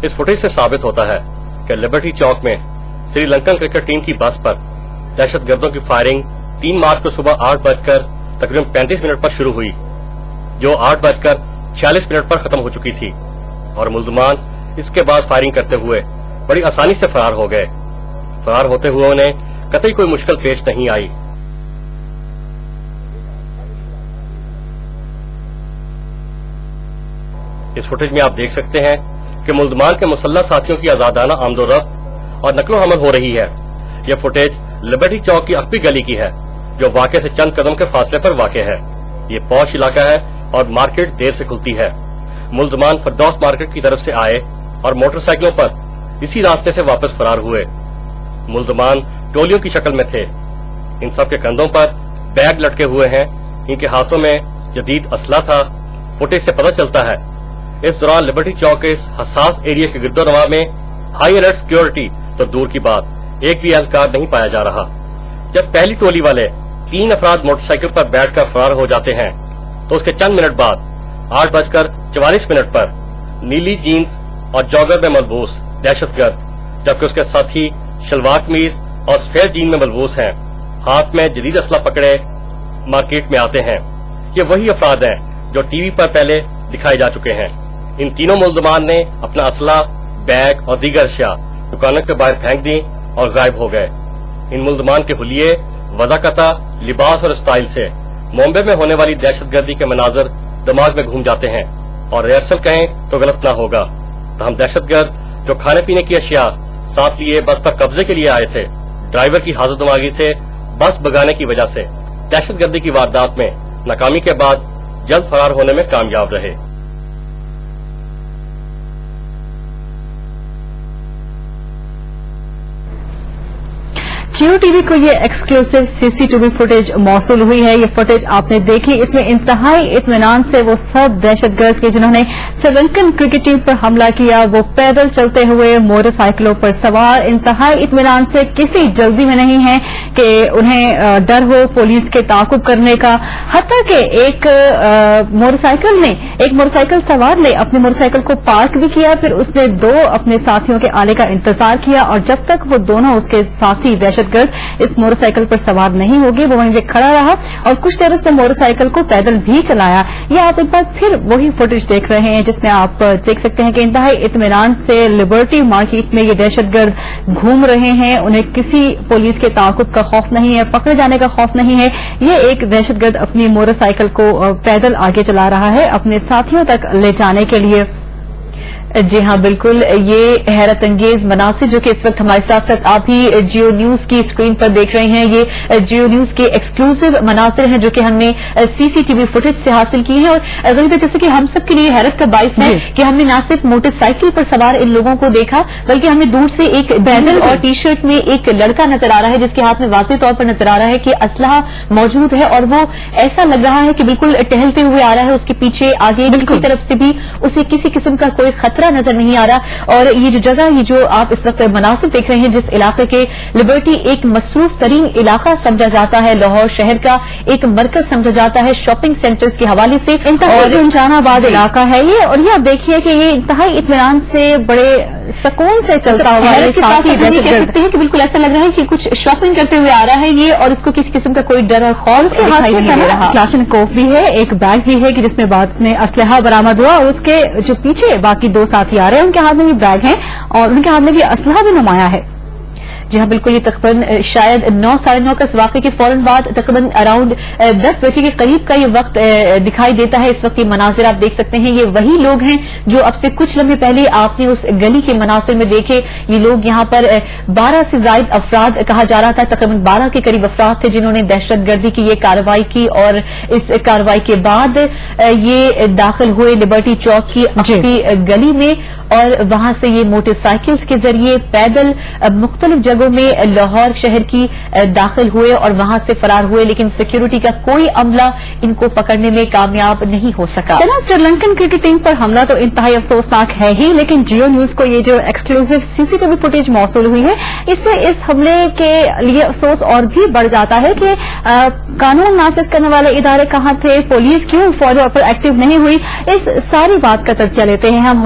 इस फुटेज से साबित होता है कि लिबर्टी चौक में श्रीलंकन क्रिकेट टीम की बस पर दहशतगर्दों की फायरिंग 3 मार्च को सुबह 8 तकरीबन 35 मिनट पर शुरू हुई, जो 8:46 पर खत्म हो चुकी थी और मुल्जमान इसके बाद फायरिंग करते हुए बड़ी आसानी से फरार हो गए। फरार होते हुए उन्हें कतई कोई मुश्किल पेश नहीं आई। इस फुटेज में आप देख सकते हैं कि मुल्जमान के मुसल्लह साथियों की आजादाना आमदोरफ्त और नकलो हमल हो रही है। यह फुटेज लिबर्टी चौक की अक्बी गली की है, जो वाक़े से चंद कदम के फासले पर वाक़े है। ये पॉश इलाका है और मार्केट देर से खुलती है। मुल्जमान फरदौस मार्केट की तरफ से आए और मोटरसाइकिलों पर इसी रास्ते से वापस फरार हुए। मुल्जमान टोलियों की शक्ल में थे। इन सब के कंधों पर बैग लटके हुए हैं, इनके हाथों में जदीद असला था। फुटेज से पता चलता है इस दौरान लिबर्टी चौक के इस हसास एरिया के गिरदोनवा में हाई अलर्ट सिक्योरिटी तो दूर की बात, एक भी एहलकार नहीं पाया जा रहा। जब पहली टोली वाले 3 अफराद मोटरसाइकिल पर बैठकर फरार हो जाते हैं तो उसके चंद मिनट बाद 8:44 पर नीली जीन्स और जॉगर में मलबूस दहशतगर्द, जबकि उसके साथी शलवार कमीज और सफेद जीन में मलबूस हैं, हाथ में जदीद असला पकड़े मार्केट में आते हैं। ये वही अफराद हैं जो टीवी पर पहले दिखाए जा चुके हैं। इन तीनों मुल्जमान ने अपना असला, बैग और दीगर अशिया दुकानों के बाहर फेंक दी और गायब हो गए। इन मुल्जमान के हुलिये, वज़ाकता, लिबास और स्टाइल से मुंबई में होने वाली दहशतगर्दी के मनाजर दिमाग में घूम जाते हैं और रिहर्सल कहें तो गलत ना होगा। तो हम दहशतगर्द जो खाने पीने की अशिया साथ लिए बस पर कब्जे के लिए आए थे, ड्राइवर की हाजिर दिमागी से बस भगाने की वजह से दहशतगर्दी की वारदात में नाकामी के बाद जल्द फरार होने में कामयाब रहे। जियो टीवी को ये एक्सक्लूसिव सीसीटीवी फुटेज मौसूल हुई है। ये फुटेज आपने देखी, इसमें इंतहाई इत्मीनान से वो सब दहशतगर्द के जिन्होंने श्रीलंकन क्रिकेट टीम पर हमला किया, वो पैदल चलते हुए मोटरसाइकिलों पर सवार, इंतहाई इत्मीनान से, किसी जल्दी में नहीं है कि उन्हें डर हो पुलिस के ताकुब करने का। हत्ता कि एक मोटरसाइकिल सवार ने अपनी मोटरसाइकिल को पार्क भी किया, फिर उसने 2 अपने साथियों के आने का इंतजार किया और जब तक वो दोनों उसके साथी दहशतगर्द इस मोटरसाइकिल पर सवार नहीं होगी वो वहीं पे खड़ा रहा और कुछ देर उसने मोटरसाइकिल को पैदल भी चलाया। ये आप एक बार फिर वही फुटेज देख रहे हैं जिसमें आप देख सकते हैं कि इंतहाई इत्मीनान से लिबर्टी मार्केट में ये दहशतगर्द घूम रहे हैं। उन्हें किसी पुलिस के ताकुब का खौफ नहीं है, पकड़े जाने का खौफ नहीं है। ये एक दहशतगर्द अपनी मोटरसाइकिल को पैदल आगे चला रहा है अपने साथियों तक ले जाने के लिए। जी हाँ, बिल्कुल, ये हैरत अंगेज मनासिर जो कि इस वक्त हमारे साथ साथ आप भी जियो न्यूज की स्क्रीन पर देख रहे हैं, ये जियो न्यूज के एक्सक्लूसिव मनासिर हैं जो कि हमने सीसीटीवी फुटेज से हासिल की है। और गरीब जैसे कि हम सब के लिए हैरत का बाइस है कि हमने न सिर्फ मोटरसाइकिल पर सवार इन लोगों को देखा, बल्कि हमें दूर से एक पैदल और टी शर्ट में एक लड़का नजर आ रहा है जिसके हाथ में वाज़ेह तौर पर नजर आ रहा है कि असलहा मौजूद है और वो ऐसा लग रहा है कि बिल्कुल टहलते हुए आ रहा है। उसके पीछे आगे किसी तरफ से भी उसे किसी किस्म का कोई खतरा नजर नहीं आ रहा। और ये जो जगह, ये जो आप इस वक्त मनासिर देख रहे हैं, जिस इलाके के लिबर्टी एक मसरूफ तरीन इलाका समझा जाता है, लाहौर शहर का एक मरकज समझा जाता है शॉपिंग सेंटर्स के हवाले से, और जहानाबाद इलाका है ये। और ये आप देखिए कि ये इंतहाई इत्मीनान से, बड़े सुकून से चलता हुआ है। कह सकते हैं कि बिल्कुल ऐसा लग रहा है कि कुछ शॉपिंग करते हुए आ रहा है ये, और इसको किसी किस्म का कोई डर और खौफ दिखाई नहीं दे रहा। क्लाशनकोफ भी है, एक बैग भी है कि जिसमें बाद में असलहा बरामद हुआ, और उसके जो पीछे बाकी 2 साथी आ रहे हैं उनके हाथ में भी बैग है और उनके हाथ में भी असलहा भी नुमाया है। जी हाँ, बिल्कुल, ये तकरीबन शायद 9, साढ़े 9 का इस वाक़े के फौरन बाद तकरीबन अराउंड 10 बजे के करीब का ये वक्त दिखाई देता है। इस वक्त ये मनाजिर आप देख सकते हैं, ये वही लोग हैं जो अब से कुछ लम्हे पहले आपने उस गली के मनाजिर में देखे। ये लोग यहाँ पर 12 से ज्यादा अफराद कहा जा रहा था, तकरीबन 12 के करीब अफराद थे जिन्होंने दहशतगर्दी की ये कार्रवाई की। और इस कार्रवाई के बाद ये दाखिल हुए लिबर्टी चौक की गली में और वहां से ये मोटरसाइकिल्स के जरिए पैदल मुख्तलिफ जगहों में लाहौर शहर की दाखिल हुए और वहां से फरार हुए, लेकिन सिक्योरिटी का कोई अमला इनको पकड़ने में कामयाब नहीं हो सका। श्रीलंकन क्रिकेट टीम पर हमला तो इंतहाई अफसोसनाक है ही, लेकिन जियो न्यूज को ये जो एक्सक्लूसिव सीसीटीवी फुटेज मौसूल हुई है, इससे इस हमले के लिए अफसोस और भी बढ़ जाता है कि कानून नाफिज करने वाले इदारे कहां थे, पुलिस क्यों फौज पर एक्टिव नहीं हुई। इस सारी बात का तज्जिया लेते हैं हम